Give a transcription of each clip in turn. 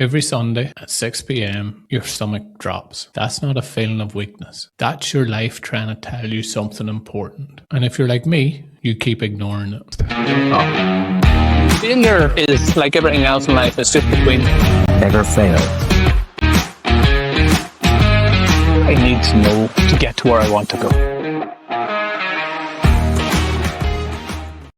Every Sunday at 6 p.m, your stomach drops. That's not a feeling of weakness. That's your life trying to tell you something important. And if you're like me, you keep ignoring it. Failure is like everything else in life. It's just between. Never fail. I need to know to get to where I want to go.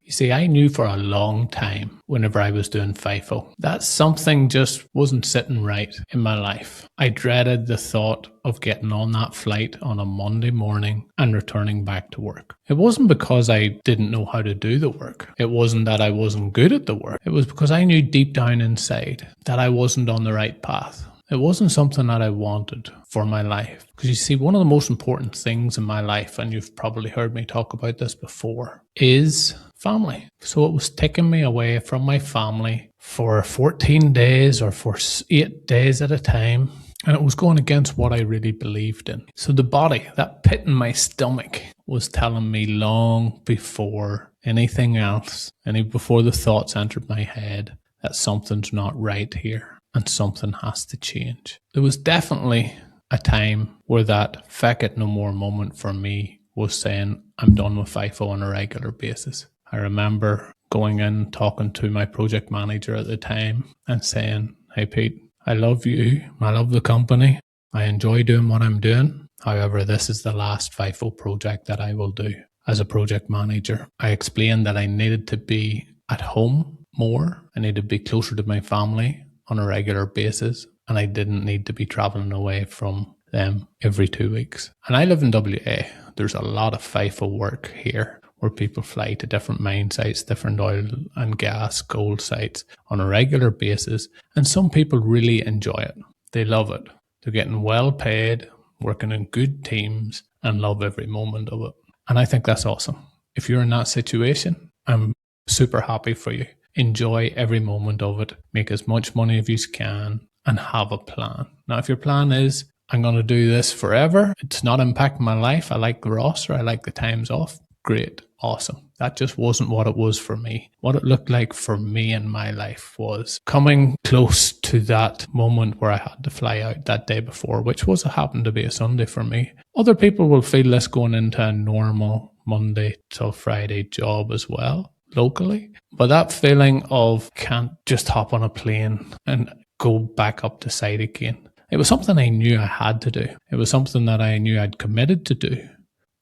You see, I knew for a long time whenever I was doing FIFO that something just wasn't sitting right in my life. I dreaded the thought of getting on that flight on a Monday morning and returning back to work. It wasn't because I didn't know how to do the work. It wasn't that I wasn't good at the work. It was because I knew deep down inside that I wasn't on the right path. It wasn't something that I wanted for my life. Because you see, one of the most important things in my life, and you've probably heard me talk about this before, is family. So it was taking me away from my family for 14 days or for 8 days at a time. And it was going against what I really believed in. So the body, that pit in my stomach, was telling me long before anything else, before the thoughts entered my head, that something's not right here. And something has to change. There was definitely a time where that FECK IT NO MORE moment for me was saying, I'm done with FIFO on a regular basis. I remember going in, talking to my project manager at the time and saying, hey Pete, I love you. I love the company. I enjoy doing what I'm doing. However, this is the last FIFO project that I will do as a project manager. I explained that I needed to be at home more. I needed to be closer to my family on a regular basis, and I didn't need to be traveling away from them every 2 weeks. And I live in WA. There's a lot of FIFO work here where people fly to different mine sites, different oil and gas, gold sites on a regular basis. And some people really enjoy it. They love it. They're getting well paid, working in good teams, and love every moment of it. And I think that's awesome. If you're in that situation, I'm super happy for you. Enjoy every moment of it. Make as much money as you can and have a plan. Now, if your plan is, I'm going to do this forever, it's not impacting my life, I like the roster, I like the times off, great, awesome. That just wasn't what it was for me. What it looked like for me in my life was coming close to that moment where I had to fly out that day before, which happened to be a Sunday for me. Other people will feel this going into a normal Monday till Friday job as well, locally. But that feeling of can't just hop on a plane and go back up to site again. It was something I knew I had to do. It was something that I knew I'd committed to do.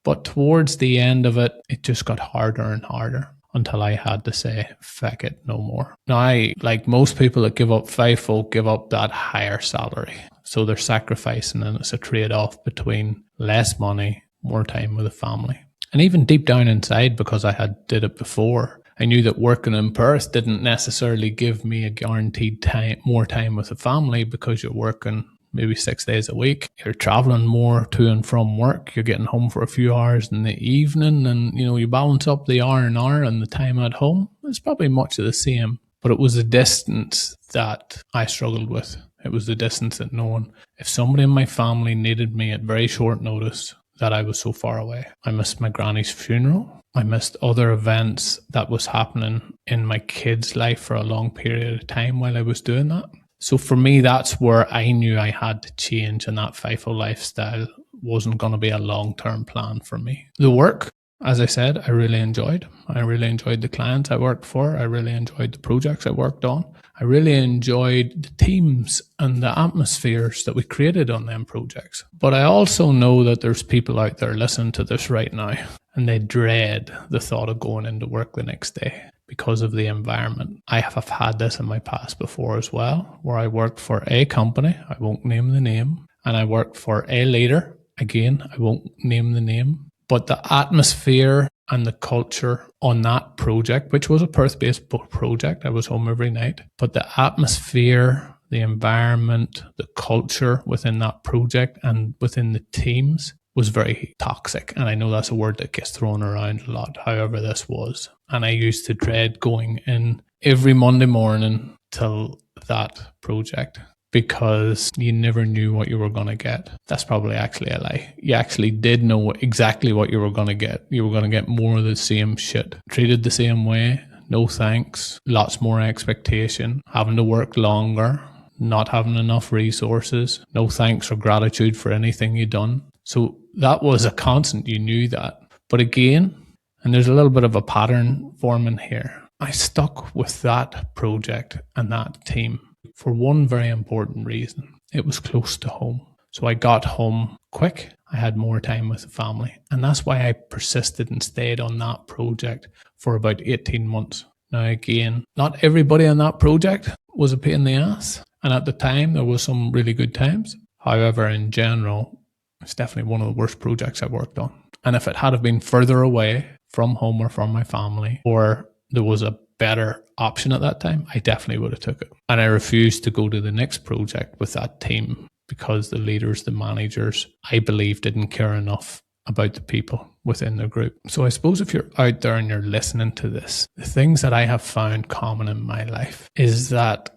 But towards the end of it, it just got harder and harder until I had to say, FECK IT NO MORE. Now, I, like most people that give up FIFO, give up that higher salary. So they're sacrificing, and it's a trade-off between less money, more time with the family. And even deep down inside, because I had did it before, I knew that working in Perth didn't necessarily give me a guaranteed more time with the family, because you're working maybe 6 days a week. You're traveling more to and from work. You're getting home for a few hours in the evening, and you balance up the hour and the time at home. It's probably much of the same, but it was the distance that I struggled with. It was the distance that knowing if somebody in my family needed me at very short notice, that I was so far away. I missed my granny's funeral. I missed other events that was happening in my kid's life for a long period of time while I was doing that. So for me, that's where I knew I had to change, and that FIFO lifestyle wasn't going to be a long-term plan for me. The work, as I said, I really enjoyed. I really enjoyed the clients I worked for. I really enjoyed the projects I worked on. I really enjoyed the teams and the atmospheres that we created on them projects. But I also know that there's people out there listening to this right now, and they dread the thought of going into work the next day because of the environment. I have had this in my past before as well, where I worked for a company, I won't name the name, and I worked for a leader, again, I won't name the name, but the atmosphere and the culture on that project, which was a Perth-based project, I was home every night, but the atmosphere, the environment, the culture within that project and within the teams was very toxic. And I know that's a word that gets thrown around a lot. However, this was. And I used to dread going in every Monday morning till that project, because you never knew what you were going to get. That's probably actually a lie. You actually did know exactly what you were going to get. You were going to get more of the same shit. Treated the same way, no thanks, lots more expectation, having to work longer, not having enough resources, no thanks or gratitude for anything you'd done. So that was a constant, you knew that. But again, and there's a little bit of a pattern forming here, I stuck with that project and that team for one very important reason. It was close to home. So I got home quick. I had more time with the family. And that's why I persisted and stayed on that project for about 18 months. Now, again, not everybody on that project was a pain in the ass. And at the time, there was some really good times. However, in general, it's definitely one of the worst projects I worked on. And if it had have been further away from home or from my family, or there was a better option at that time, I definitely would have took it. And I refused to go to the next project with that team because the leaders, the managers, I believe didn't care enough about the people within the group. So I suppose if you're out there and you're listening to this, the things that I have found common in my life is that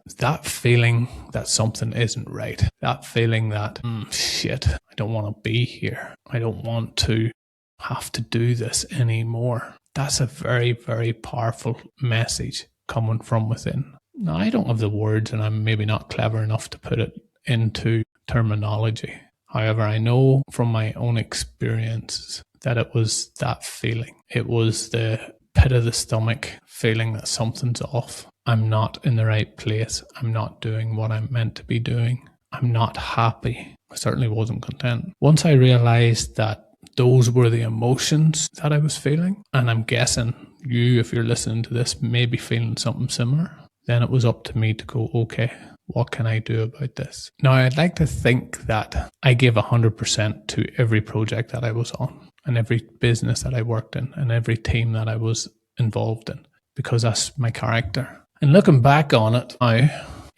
feeling that something isn't right, that feeling that, shit, I don't want to be here. I don't want to have to do this anymore. That's a very, very powerful message coming from within. Now, I don't have the words and I'm maybe not clever enough to put it into terminology. However, I know from my own experiences that it was that feeling. It was the pit of the stomach feeling that something's off. I'm not in the right place. I'm not doing what I'm meant to be doing. I'm not happy. I certainly wasn't content. Once I realized that those were the emotions that I was feeling, and I'm guessing you, if you're listening to this, may be feeling something similar, then it was up to me to go, okay, what can I do about this? Now, I'd like to think that I gave 100% to every project that I was on and every business that I worked in and every team that I was involved in, because that's my character. And looking back on it now,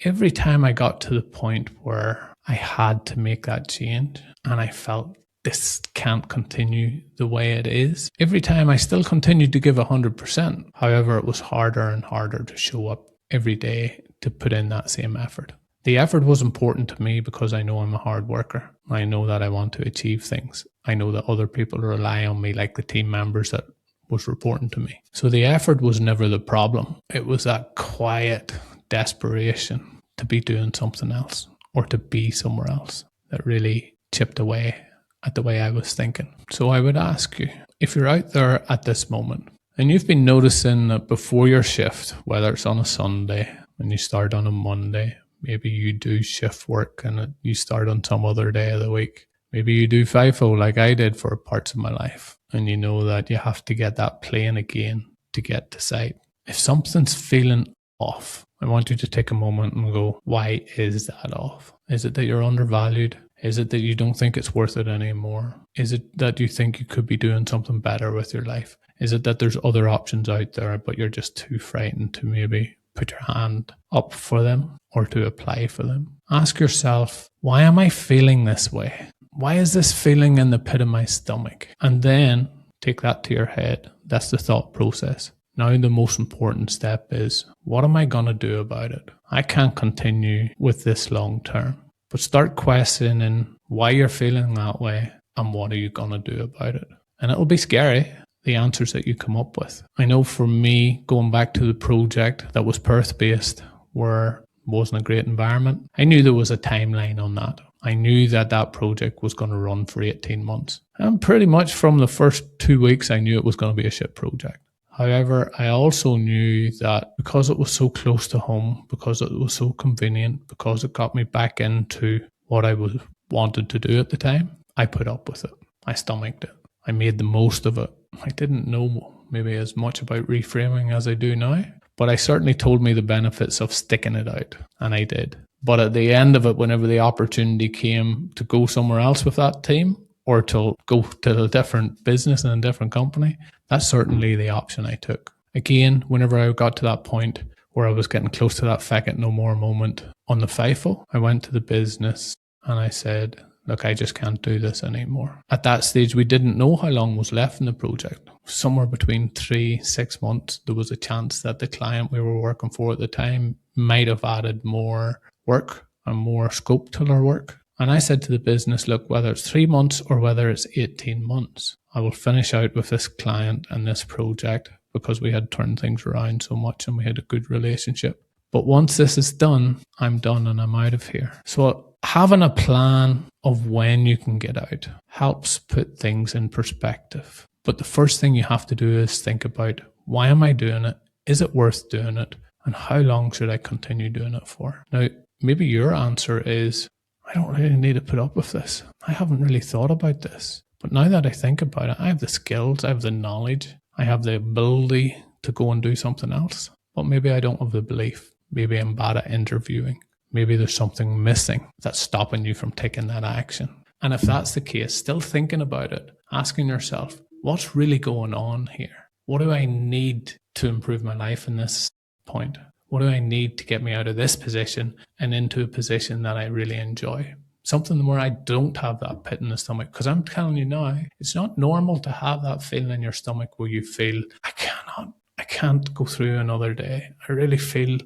every time I got to the point where I had to make that change and I felt this can't continue the way it is, every time I still continued to give 100%. However, it was harder and harder to show up every day to put in that same effort. The effort was important to me because I know I'm a hard worker. I know that I want to achieve things. I know that other people rely on me, like the team members that was reporting to me. So the effort was never the problem. It was that quiet desperation to be doing something else or to be somewhere else that really chipped away at the way I was thinking. So I would ask you, if you're out there at this moment and you've been noticing that before your shift, whether it's on a Sunday, when you start on a Monday, maybe you do shift work and you start on some other day of the week. Maybe you do FIFO like I did for parts of my life, and you know that you have to get that plane again to get to site. If something's feeling off, I want you to take a moment and go, why is that off? Is it that you're undervalued? Is it that you don't think it's worth it anymore? Is it that you think you could be doing something better with your life? Is it that there's other options out there, but you're just too frightened to maybe put your hand up for them or to apply for them? Ask yourself, why am I feeling this way? Why is this feeling in the pit of my stomach? And then take that to your head. That's the thought process. Now the most important step is, what am I going to do about it? I can't continue with this long term. But start questioning why you're feeling that way and what are you going to do about it? And it'll be scary, the answers that you come up with. I know for me, going back to the project that was Perth-based, where it wasn't a great environment, I knew there was a timeline on that. I knew that that project was going to run for 18 months. And pretty much from the first 2 weeks, I knew it was going to be a shit project. However, I also knew that because it was so close to home, because it was so convenient, because it got me back into what I wanted to do at the time, I put up with it. I stomached it. I made the most of it. I didn't know maybe as much about reframing as I do now, but I certainly told me the benefits of sticking it out, and I did. But at the end of it, whenever the opportunity came to go somewhere else with that team, or to go to a different business and a different company, that's certainly the option I took. Again, whenever I got to that point where I was getting close to that FECK IT NO MORE moment on the FIFO, I went to the business and I said, look, I just can't do this anymore. At that stage, we didn't know how long was left in the project. Somewhere between 3-6 months, there was a chance that the client we were working for at the time might have added more work and more scope to their work. And I said to the business, look, whether it's 3 months or whether it's 18 months, I will finish out with this client and this project because we had turned things around so much and we had a good relationship. But once this is done, I'm done and I'm out of here. So having a plan of when you can get out helps put things in perspective. But the first thing you have to do is think about, why am I doing it? Is it worth doing it? And how long should I continue doing it for? Now, maybe your answer is, I don't really need to put up with this. I haven't really thought about this. But now that I think about it, I have the skills, I have the knowledge, I have the ability to go and do something else. But maybe I don't have the belief. Maybe I'm bad at interviewing. Maybe there's something missing that's stopping you from taking that action. And if that's the case, still thinking about it, asking yourself, what's really going on here? What do I need to improve my life in this point? What do I need to get me out of this position and into a position that I really enjoy? Something where I don't have that pit in the stomach. Because I'm telling you now, it's not normal to have that feeling in your stomach where you feel, I can't go through another day. I really feel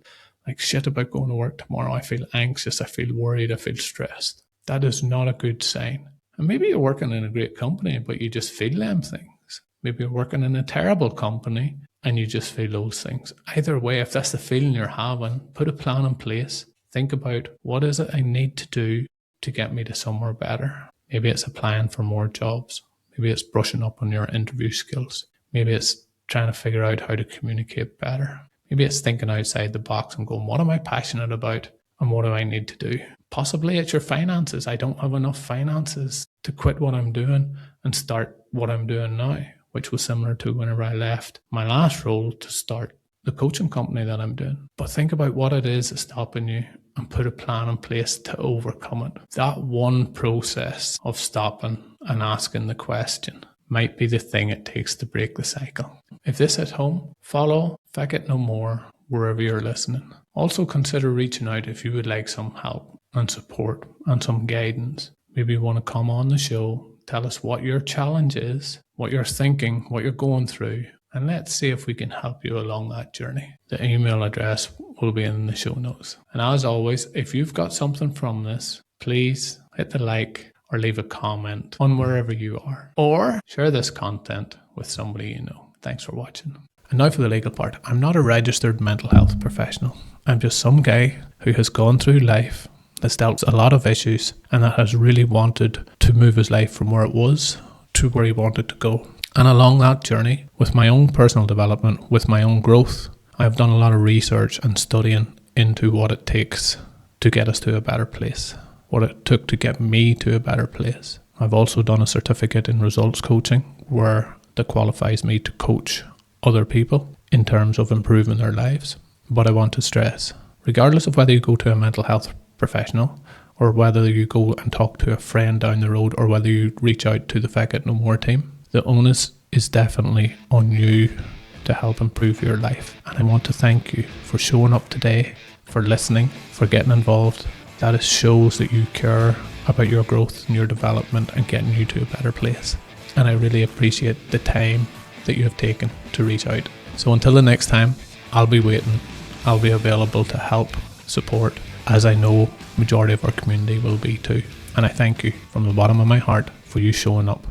like shit about going to work tomorrow. I feel anxious. I feel worried. I feel stressed. That is not a good sign. And maybe you're working in a great company, but you just feel them things. Maybe you're working in a terrible company and you just feel those things. Either way, if that's the feeling you're having, put a plan in place. Think about, what is it I need to do to get me to somewhere better? Maybe it's applying for more jobs. Maybe it's brushing up on your interview skills. Maybe it's trying to figure out how to communicate better. Maybe it's thinking outside the box and going, what am I passionate about and what do I need to do? Possibly it's your finances. I don't have enough finances to quit what I'm doing and start what I'm doing now, which was similar to whenever I left my last role to start the coaching company that I'm doing. But think about what it is that's stopping you and put a plan in place to overcome it. That one process of stopping and asking the question might be the thing it takes to break the cycle. If this hit home, follow FECK IT No More wherever you're listening. Also consider reaching out if you would like some help and support and some guidance. Maybe you want to come on the show, tell us what your challenge is, what you're thinking, what you're going through, and let's see if we can help you along that journey. The email address will be in the show notes. And as always, if you've got something from this, please hit the like or leave a comment on wherever you are, or share this content with somebody you know. Thanks for watching. And now for the legal part. I'm not a registered mental health professional. I'm just some guy who has gone through life, has dealt with a lot of issues, and that has really wanted to move his life from where it was to where he wanted to go. And along that journey, with my own personal development, with my own growth, I've done a lot of research and studying into what it takes to get us to a better place, what it took to get me to a better place. I've also done a certificate in results coaching where that qualifies me to coach other people in terms of improving their lives. But I want to stress, regardless of whether you go to a mental health professional or whether you go and talk to a friend down the road or whether you reach out to the FECK IT No More team, the onus is definitely on you to help improve your life. And I want to thank you for showing up today, for listening, for getting involved. That shows that you care about your growth and your development and getting you to a better place. And I really appreciate the time that you have taken to reach out. So until the next time, I'll be waiting. I'll be available to help, support, as I know majority of our community will be too. And I thank you from the bottom of my heart for you showing up.